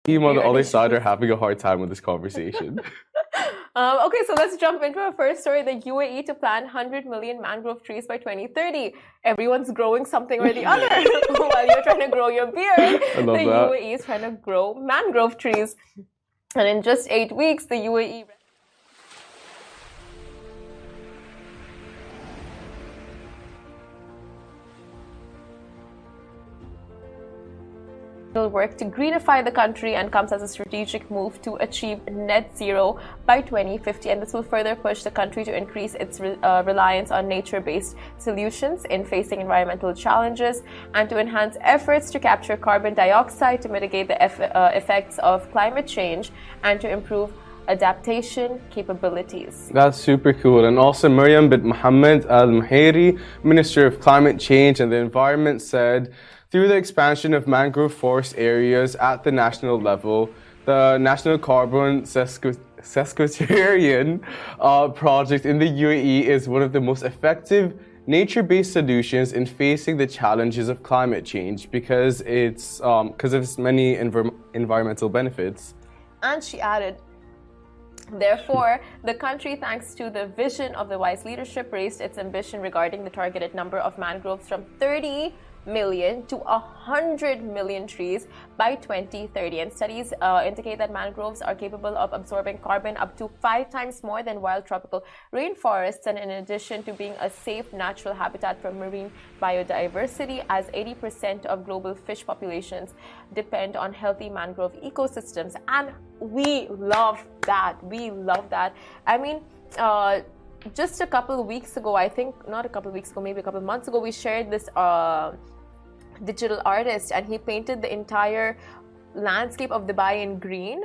Team on the other Bearded side are shoes. having a hard time with this conversation. Okay, so let's jump into our first story. The UAE to plant 100 million mangrove trees by 2030. Everyone's growing something or the other. While you're trying to grow your beard, I love the that. UAE is trying to grow mangrove trees. And in just 8 weeks, the UAE will work to greenify the country and comes as a strategic move to achieve net zero by 2050. And this will further push the country to increase its reliance on nature-based solutions in facing environmental challenges and to enhance efforts to capture carbon dioxide to mitigate the effects of climate change and to improve adaptation capabilities. That's super cool. And also Maryam bint Mohammed Al-Mahiri, Minister of Climate Change and the Environment, said through the expansion of mangrove forest areas at the national level, the National Carbon Sequestration project in the UAE is one of the most effective nature-based solutions in facing the challenges of climate change because of its many environmental benefits. And she added, therefore, the country, thanks to the vision of the wise leadership, raised its ambition regarding the targeted number of mangroves from 30 million to 100 million trees by 2030. And studies indicate that mangroves are capable of absorbing carbon up to 5 times more than wild tropical rainforests. And in addition to being a safe natural habitat for marine biodiversity, as 80% of global fish populations depend on healthy mangrove ecosystems. And we love that. We love that. I mean, just a couple of weeks ago, I think, not a couple of weeks ago, maybe a couple of months ago, we shared this digital artist and he painted the entire landscape of Dubai in green.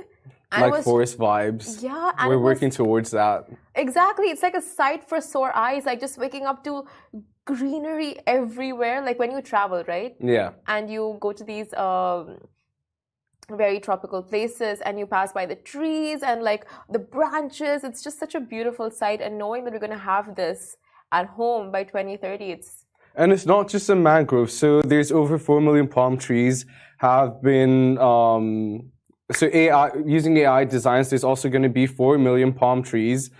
And like forest vibes. Yeah. And we're working towards that. Exactly. It's like a sight for sore eyes, like just waking up to greenery everywhere. Like when you travel, right? Yeah. And you go to these very tropical places and you pass by the trees and like the branches. It's just such a beautiful sight. And knowing that we're going to have this at home by 2030, And it's not just a mangrove. So there's over 4 million palm trees have been, using AI designs, there's also going to be 4 million palm trees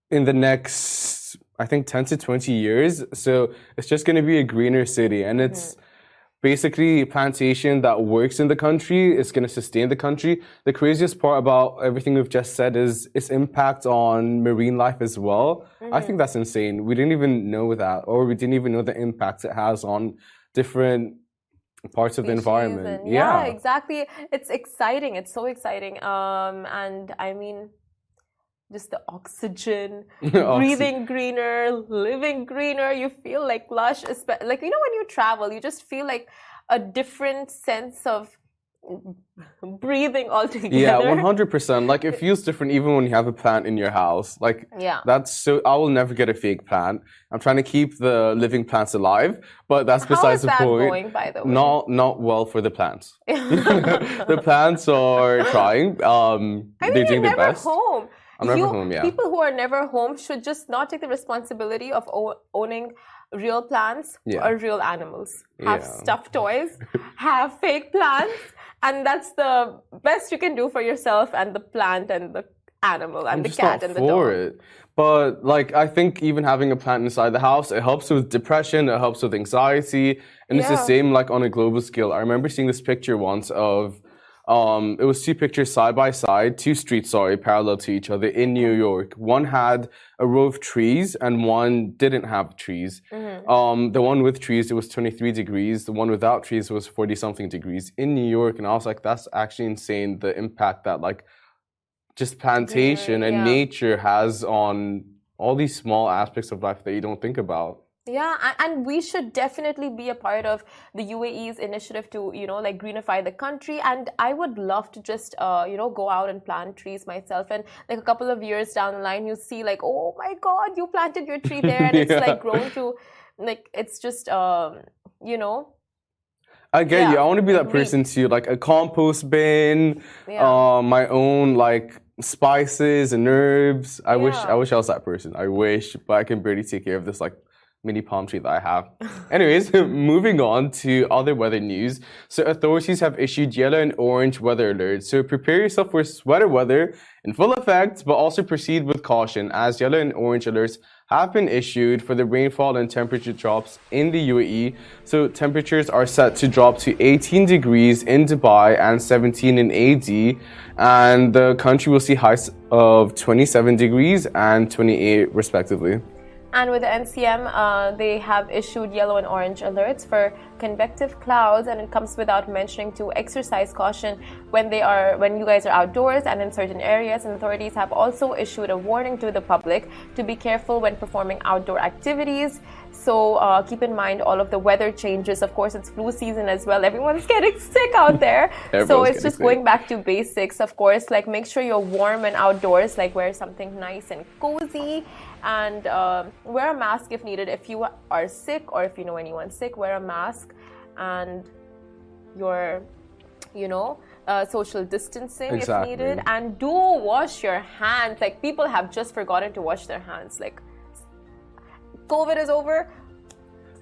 in the next, I think, 10 to 20 years. So it's just going to be a greener city. And it's basically a plantation that works in the country. It's going to sustain the country. The craziest part about everything we've just said is its impact on marine life as well. I think that's insane. We didn't even know that, or we didn't even know the impact it has on different parts of the environment. Yeah, exactly. It's exciting. It's so exciting. And I mean, just the oxygen, breathing greener, living greener. You feel like lush. Like, you know, when you travel, you just feel like a different sense of breathing altogether. Yeah, 100%. Like, it feels different even when you have a plant in your house. Like, that's so. I will never get a fake plant. I'm trying to keep the living plants alive, but that's besides the point. How is that going, by the way? Not well for the plants. The plants are trying. They're doing their best. Home. I'm never home, yeah. People who are never home should just not take the responsibility of owning real plants or real animals. Have stuffed toys, have fake plants, and that's the best you can do for yourself and the plant and the animal and the cat and the dog. But like, I think even having a plant inside the house, it helps with depression, it helps with anxiety, and it's the same like on a global scale. I remember seeing this picture once of it was 2 pictures side by side, 2 streets, parallel to each other in New York. One had a row of trees and one didn't have trees. The one with trees, it was 23 degrees. The one without trees was 40-something degrees in New York. And I was like, that's actually insane, the impact that like just plantation and nature has on all these small aspects of life that you don't think about. Yeah, and we should definitely be a part of the UAE's initiative to, you know, like greenify the country. And I would love to just, you know, go out and plant trees myself. And like a couple of years down the line, you see like, oh my God, you planted your tree there. And it's like grown to, like, it's just, you know. I get you. I want to be that person too, like a compost bin, my own like spices and herbs. I wish I was that person. I wish, but I can barely take care of this like mini palm tree that I have. Anyways, moving on to other weather news. So authorities have issued yellow and orange weather alerts. So prepare yourself for sweater weather in full effect, but also proceed with caution as yellow and orange alerts have been issued for the rainfall and temperature drops in the UAE. So temperatures are set to drop to 18 degrees in Dubai and 17 in AD. And the country will see highs of 27 degrees and 28 respectively. And with the NCM, they have issued yellow and orange alerts for convective clouds, and it comes without mentioning to exercise caution when you guys are outdoors and in certain areas. And authorities have also issued a warning to the public to be careful when performing outdoor activities. So keep in mind all of the weather changes. Of course, it's flu season as well. Everyone's getting sick out there. So it's just going back to basics, of course. Like, make sure you're warm and outdoors. Like, wear something nice and cozy. And wear a mask if needed. If you are sick or if you know anyone sick, wear a mask. And your, social distancing if needed. And do wash your hands. Like, people have just forgotten to wash their hands. Like, COVID is over.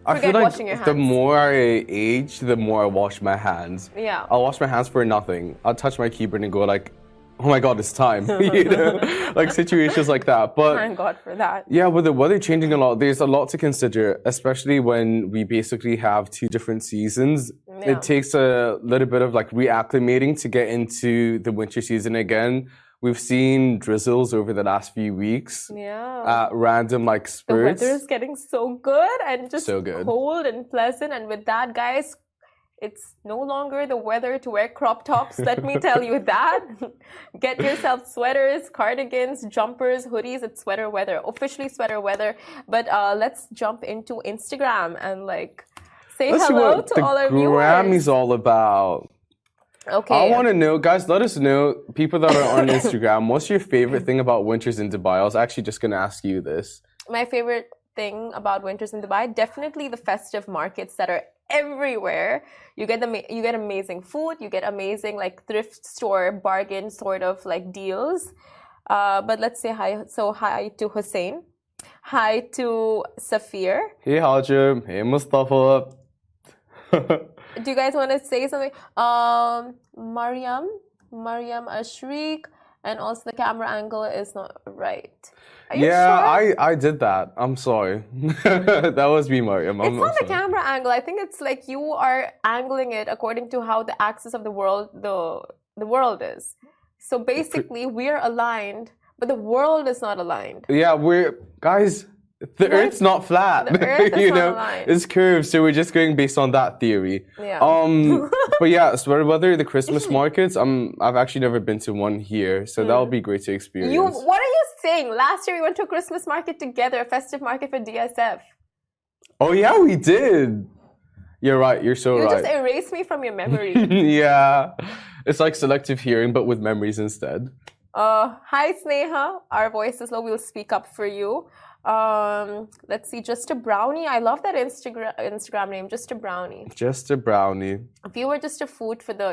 I feel like the more I age, the more I wash my hands. Yeah. I'll wash my hands for nothing. I'll touch my keyboard and go like, oh my God, it's time. Like situations like that. But thank God for that. Yeah, with the weather changing a lot, there's a lot to consider, especially when we basically have two different seasons. Yeah. It takes a little bit of like reacclimating to get into the winter season again. We've seen drizzles over the last few weeks. Yeah. At random like spurts. The weather is getting so good and just so good. Cold and pleasant. And with that, guys, it's no longer the weather to wear crop tops. Let me tell you that. Get yourself sweaters, cardigans, jumpers, hoodies. It's sweater weather, officially sweater weather. But let's jump into Instagram and say hello to all our viewers. What the Grammy's all about. Okay. I want to know, guys, let us know, people that are on Instagram, what's your favorite thing about winters in Dubai? I was actually just going to ask you this. My favorite thing about winters in Dubai, definitely the festive markets that are everywhere. You get amazing food, you get amazing thrift store bargain sort of deals. But let's say hi. So hi to Hussein. Hi to Safir. Hey Hajim. Hey Mustafa. Do you guys want to say something? Mariam Ashrik, and also the camera angle is not right. Are you sure? I did that. I'm sorry. That was me, Mariam. It's not the camera angle. I think it's you are angling it according to how the axis of the world, the world is. So basically, we're aligned, but the world is not aligned. Yeah, guys. The Earth's not flat. The Earth is not aligned. It's curved, so we're just going based on that theory. Yeah. But yeah, sweater weather, the Christmas markets. I've actually never been to one here, so that'll be great to experience. What are you saying? Last year we went to a Christmas market together, a festive market for DSF. Oh yeah, we did. You're right. You're so right. You just erased me from your memory. Yeah, it's like selective hearing, but with memories instead. Hi Sneha, our voice is low. We'll speak up for you. Let's see, Just a Brownie. I love that Instagram name, Just a Brownie. Just a Brownie. If you were just a food for the,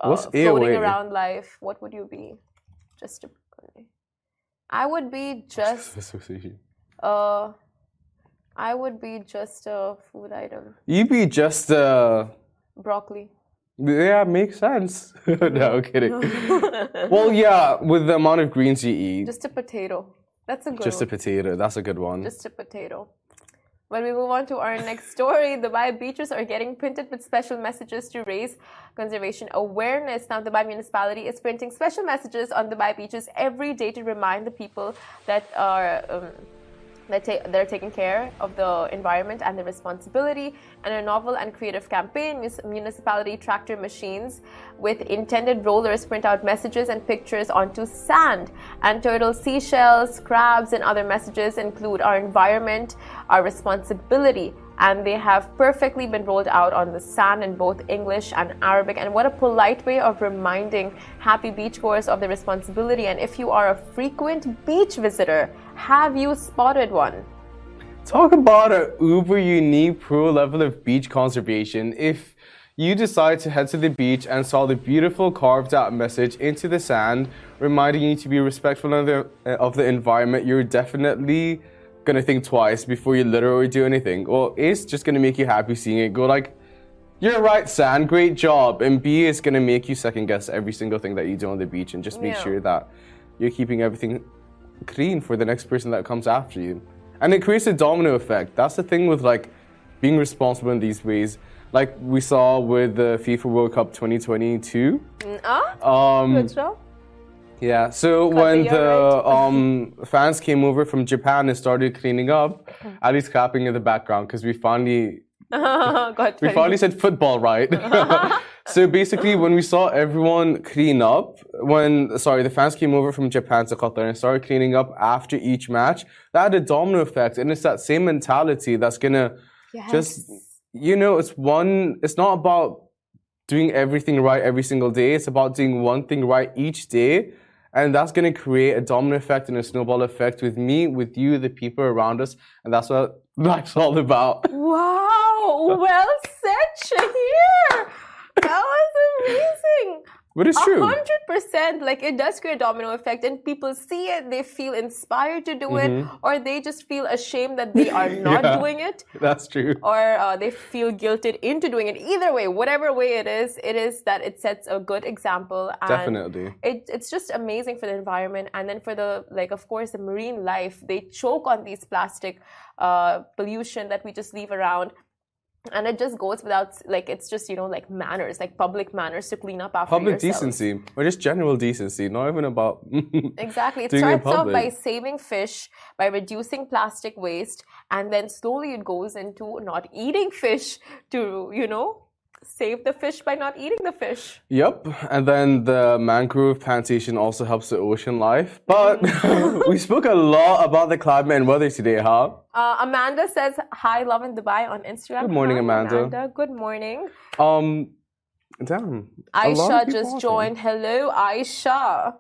what's floating around life, what would you be? Just a Brownie. I would be just I would be just a food item. You'd be just broccoli. Yeah, makes sense. No, kidding. Well, yeah, with the amount of greens you eat. Just a potato. That's a good Just one. a potato. That's a good one. Just a potato. When we move on to our next story, Dubai beaches are getting printed with special messages to raise conservation awareness. Now, Dubai municipality is printing special messages on Dubai beaches every day to remind the people that are they're taking care of the environment and the responsibility. And a novel and creative campaign, municipality tractor machines with intended rollers print out messages and pictures onto sand. And turtles, seashells, crabs, and other messages include our environment, our responsibility. And they have perfectly been rolled out on the sand in both English and Arabic. And what a polite way of reminding happy beachgoers of their responsibility. And if you are a frequent beach visitor, have you spotted one? Talk about an uber unique pro level of beach conservation. If you decide to head to the beach and saw the beautiful carved out message into the sand, reminding you to be respectful of the environment, you're definitely gonna think twice before you literally do anything. Well, A, it's just gonna make you happy seeing it. Go like, you're right, San, great job. And B, it's gonna make you second guess every single thing that you do on the beach and just make sure that you're keeping everything clean for the next person that comes after you. And it creates a domino effect. That's the thing with like being responsible in these ways. Like we saw with the FIFA World Cup 2022. Good job. Yeah, so when the fans came over from Japan and started cleaning up, Ali's clapping in the background because we finally said football right. So basically, when we saw everyone clean up, the fans came over from Japan to Qatar and started cleaning up after each match, that had a domino effect. And it's that same mentality that's gonna just, it's not about doing everything right every single day. It's about doing one thing right each day. And that's going to create a domino effect and a snowball effect with me, with you, the people around us. And that's what life's all about. Wow. Well said, Shahir. That was amazing. But it's true. 100%. Like, it does create a domino effect. And people see it, they feel inspired to do it. Or they just feel ashamed that they are not doing it. That's true. Or they feel guilted into doing it. Either way, whatever way it is that it sets a good example. And definitely. It's just amazing for the environment. And then for the, of course, the marine life. They choke on these plastic pollution that we just leave around. And it just goes without, it's just, manners, public manners to clean up after public yourselves. Decency, or just general decency, not even about Exactly. It starts off by saving fish, by reducing plastic waste, and then slowly it goes into not eating fish to, save the fish by not eating the fish. Yep. And then the mangrove plantation also helps the ocean life. But we spoke a lot about the climate and weather today, huh? Amanda says, hi, Lovin Dubai on Instagram. Good morning, hi, Amanda. Good morning. Damn. Aisha just joined. Hello, Aisha.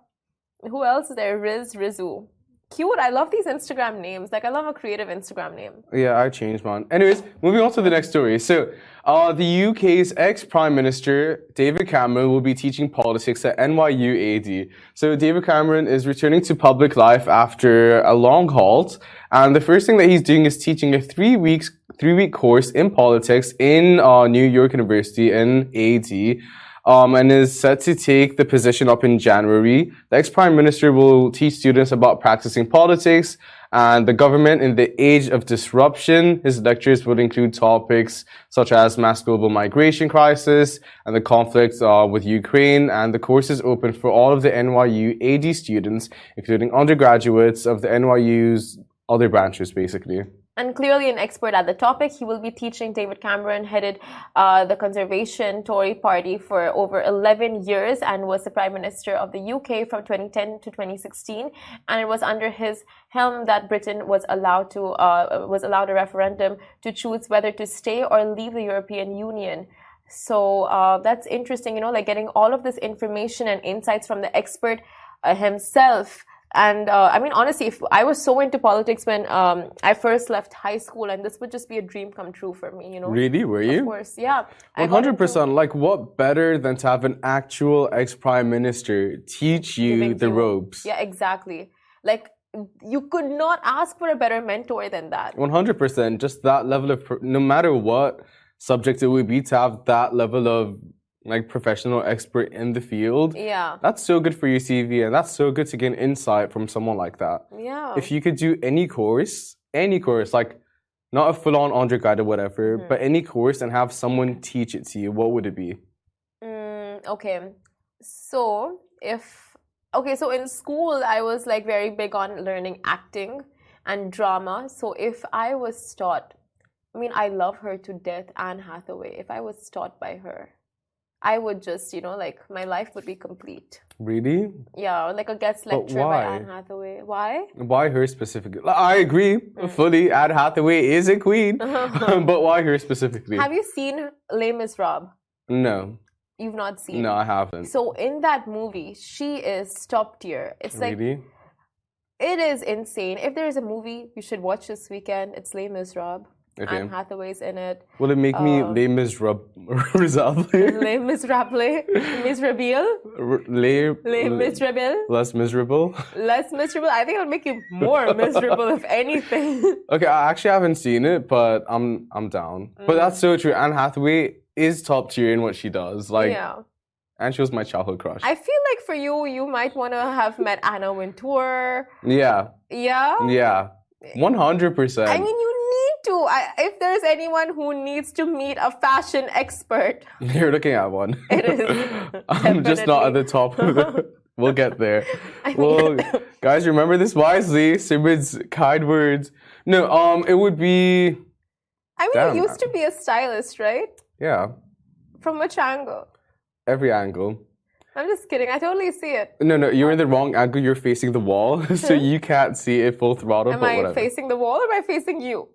Who else is there? Rizu. Cute. I love these Instagram names. I love a creative Instagram name. Yeah, I changed mine. Anyways, moving on to the next story. So, the UK's ex-Prime Minister, David Cameron, will be teaching politics at NYU AD. So, David Cameron is returning to public life after a long halt. And the first thing that he's doing is teaching a three-week course in politics in New York University in AD. And is set to take the position up in January. The ex-Prime Minister will teach students about practicing politics and the government in the age of disruption. His lectures would include topics such as mass global migration crisis and the conflict with Ukraine. And the course is open for all of the NYU AD students, including undergraduates of the NYU's other branches, basically. And clearly an expert at the topic, he will be teaching. David Cameron headed the Conservative Tory party for over 11 years and was the Prime Minister of the UK from 2010 to 2016. And it was under his helm that Britain was allowed a referendum to choose whether to stay or leave the European Union. So that's interesting, getting all of this information and insights from the expert himself. And honestly, if I was so into politics when I first left high school, and this would just be a dream come true for me, Really? Were you? Of course, yeah. 100%. What better than to have an actual ex-Prime Minister teach you the ropes? Yeah, exactly. You could not ask for a better mentor than that. 100%. Just that level of, no matter what subject it would be, to have that level of professional expert in the field. Yeah. That's so good for your CV, and that's so good to gain insight from someone like that. Yeah. If you could do any course, not a full-on undergrad or whatever, but any course and have someone teach it to you, what would it be? Okay. So in school, I was very big on learning acting and drama. So if I was taught, I love her to death, Anne Hathaway. If I was taught by her, I would just, my life would be complete. Really? Yeah, a guest lecture by Anne Hathaway. Why? Why her specifically? I agree fully. Anne Hathaway is a queen. But why her specifically? Have you seen Les Miserables? No. You've not seen? No, I haven't. So in that movie, she is top tier. It's really? It is insane. If there is a movie you should watch this weekend, it's Les Miserables. Okay. Anne Hathaway's in it. Will it make me Les Miserables? Les Miserables. Miserables. Les Miserables. Less miserable? Less miserable. I think it'll make you more miserable, if anything. Okay, I actually haven't seen it, but I'm down. But that's so true. Anne Hathaway is top tier in what she does. Like, Yeah. and she was my childhood crush. I feel like for you, you might want to have met Anna Wintour. Yeah. Yeah? Yeah. 100%. I mean, you need to. If there's anyone who needs to meet a fashion expert, You're looking at one. it is. I'm just not at the top of it. We'll get there. Well, guys, remember this wisely. Simran's kind words. No, it would be. I mean, Damn. you used to be a stylist, right? Yeah, From which angle? every angle. I'm just kidding. I totally see it. No, you're in the wrong angle. You're facing the wall, so you can't see it full throttle. Am But I whatever. facing the wall or am I facing you?